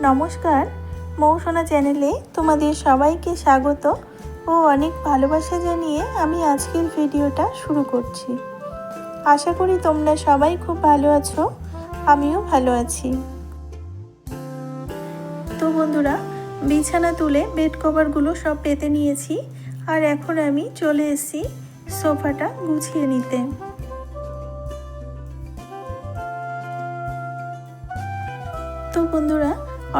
নমস্কার, মৌসোনা চ্যানেলে তোমাদের সবাইকে স্বাগত ও অনেক ভালোবাসা জানিয়ে আমি আজকের ভিডিওটা শুরু করছি। আশা করি তোমরা সবাই খুব ভালো আছো, আমিও ভালো আছি। তো বন্ধুরা, বিছানা তুলে বেড কভারগুলো সব পেতে নিয়েছি আর এখন আমি চলে এসেছি সোফাটা গুছিয়ে নিতে। তো বন্ধুরা,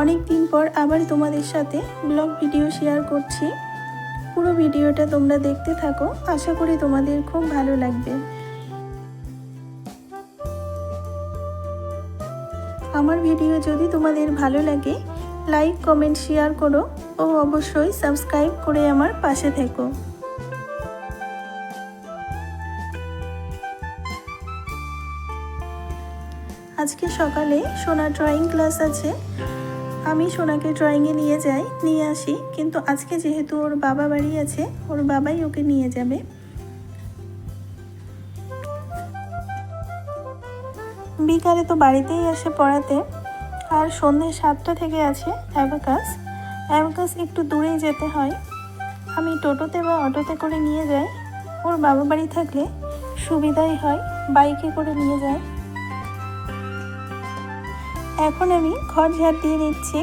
অনেক দিন পর আবার তোমাদের সাথে ব্লগ ভিডিও শেয়ার করছি। পুরো ভিডিওটা তোমরা দেখতে থাকো, আশা করি তোমাদের খুব ভালো লাগবে। আমার ভিডিও যদি তোমাদের ভালো লাগে লাইক, কমেন্ট, শেয়ার করো ও অবশ্যই সাবস্ক্রাইব করে আমার পাশে থেকো। আজকে সকালে সোনার ড্রয়িং ক্লাস আছে। আমি সোনাকে ড্রয়িংয়ে নিয়ে আসি, কিন্তু আজকে যেহেতু ওর বাবা বাড়ি আছে, ওর বাবাই ওকে নিয়ে যাবে। বিকালে তো বাড়িতেই আসে পড়াতে, আর সন্ধ্যে 7টা থেকে আছে অ্যাবাকাস একটু দূরেই যেতে হয়। আমি টোটোতে বা অটোতে করে নিয়ে যাই, ওর বাবা বাড়ি থাকলে সুবিধাই হয়, বাইকে করে নিয়ে যায়। এখন আমি ঘর ঝাড় দিয়ে নিচ্ছি।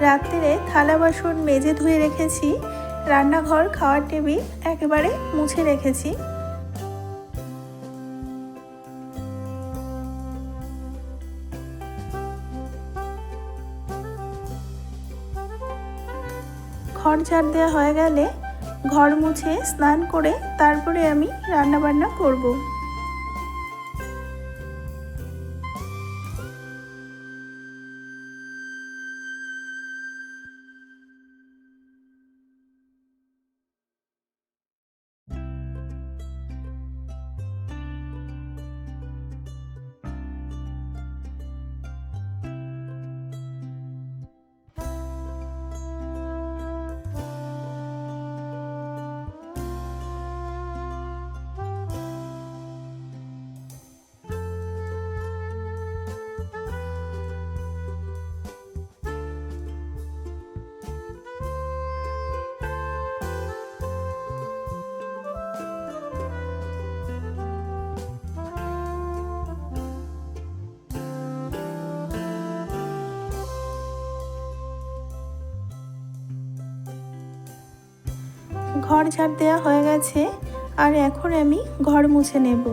রাত্রে থালা বাসন মেজে ধুয়ে রেখেছি, রান্নাঘর, খাওয়ার টেবিল একেবারে মুছে রেখেছি। ঘর ঝাড় দেওয়া হয়ে গেলে ঘর মুছে স্নান করে তারপরে আমি রান্নাবান্না করব। ঘর ঝাড় দেওয়া হয়ে গেছে আর এখন আমি ঘর মুছে নেব।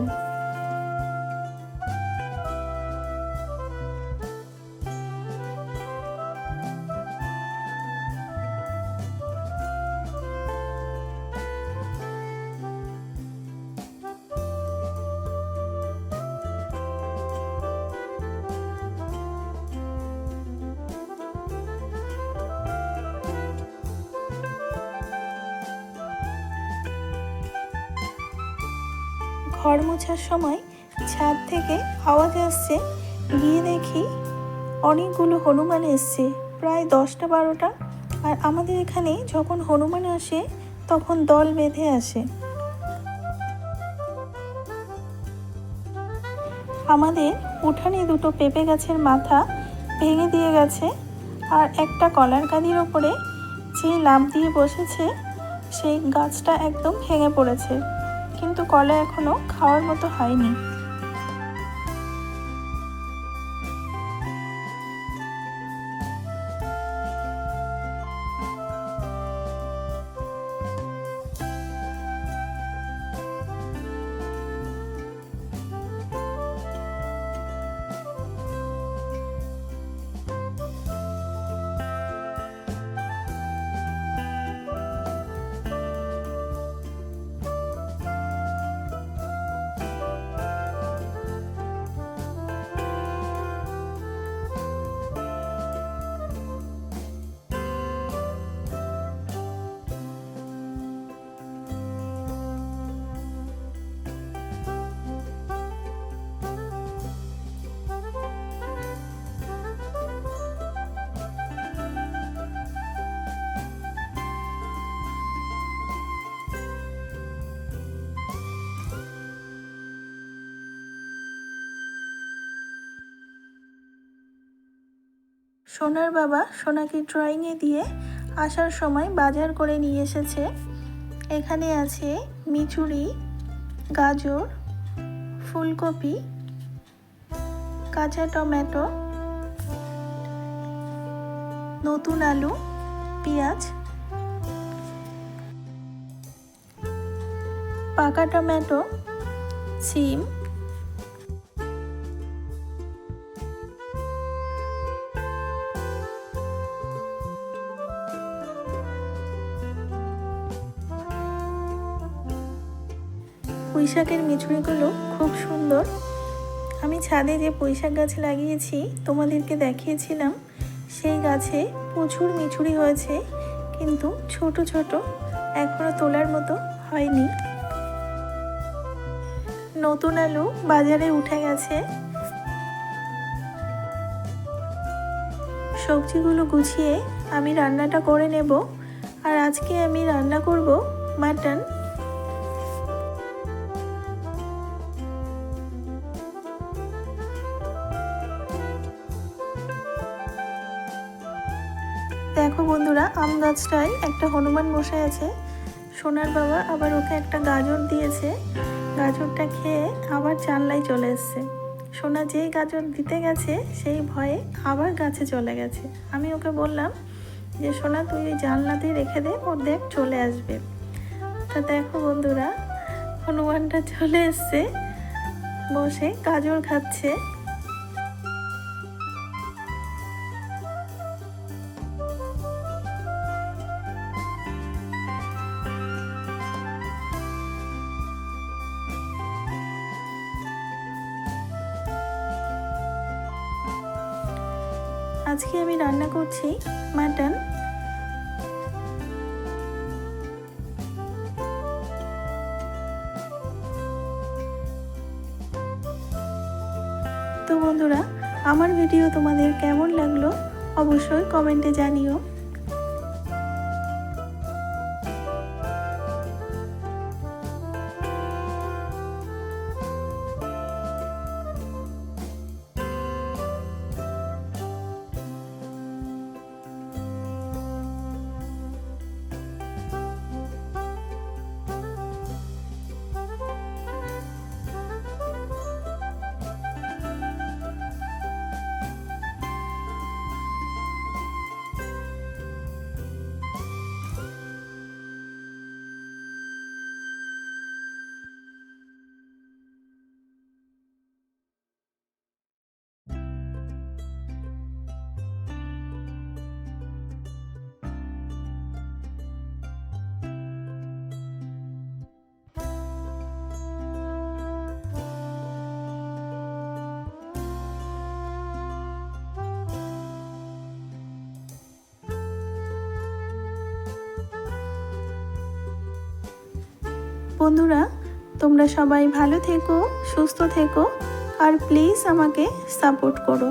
ঘর মোছার সময় ছাদ থেকে আওয়াজ আসছে, গিয়ে দেখি অনেকগুলো হনুমান এসছে, প্রায় 10টা-12টা। আর আমাদের এখানে যখন হনুমান আসে তখন দল বেঁধে আসে। আমাদের উঠানে 2টো পেঁপে গাছের মাথা ভেঙে দিয়ে গেছে, আর একটা কলার গাদির ওপরে যে লাফ দিয়ে বসেছে সেই গাছটা একদম ভেঙে পড়েছে, কিন্তু কলা এখনো খাওয়ার মতো হয়নি। সোনার বাবা সোনাকে ড্রয়িংয়ে দিয়ে আসার সময় বাজার করে নিয়ে এসেছে। এখানে আছে মিচুরি, গাজর, ফুলকপি, কাঁচা টমেটো, নতুন আলু, পেঁয়াজ, পাকা টমেটো, সিম, পুঁইশাকের মিছুরিগুলো খুব সুন্দর। আমি ছাদে যে পুঁইশাক গাছ লাগিয়েছি তোমাদেরকে দেখিয়েছিলাম, সেই গাছে প্রচুর মিছুরি হয়েছে, কিন্তু ছোট ছোট, এখনো তোলার মতো হয়নি। নতুন আলু বাজারে উঠে গেছে। সবজিগুলো গুছিয়ে আমি রান্নাটা করে নেব। আর আজকে আমি রান্না করব মাটন। দেখো বন্ধুরা, আম গাছটায় একটা হনুমান বসে আছে। সোনার বাবা আবার ওকে একটা গাজর দিয়েছে। গাজরটা খেয়ে আবার জানলায় চলে এসছে। সোনা যেই গাজর দিতে গেছে সেই ভয়ে আবার গাছে চলে গেছে। আমি ওকে বললাম যে সোনা তুই ওই জানলাতেই রেখে দে, ওর দেখ চলে আসবে। তা দেখো বন্ধুরা, হনুমানটা চলে এসছে, বসে গাজর খাচ্ছে। আজকে আমি রান্না করছি মাটন। তো বন্ধুরা, আমার ভিডিও তোমাদের কেমন লাগলো অবশ্যই কমেন্টে জানিও। বন্ধুরা, তোমরা সবাই ভালো থেকো, সুস্থ থেকো, আর প্লিজ আমাকে সাপোর্ট করো।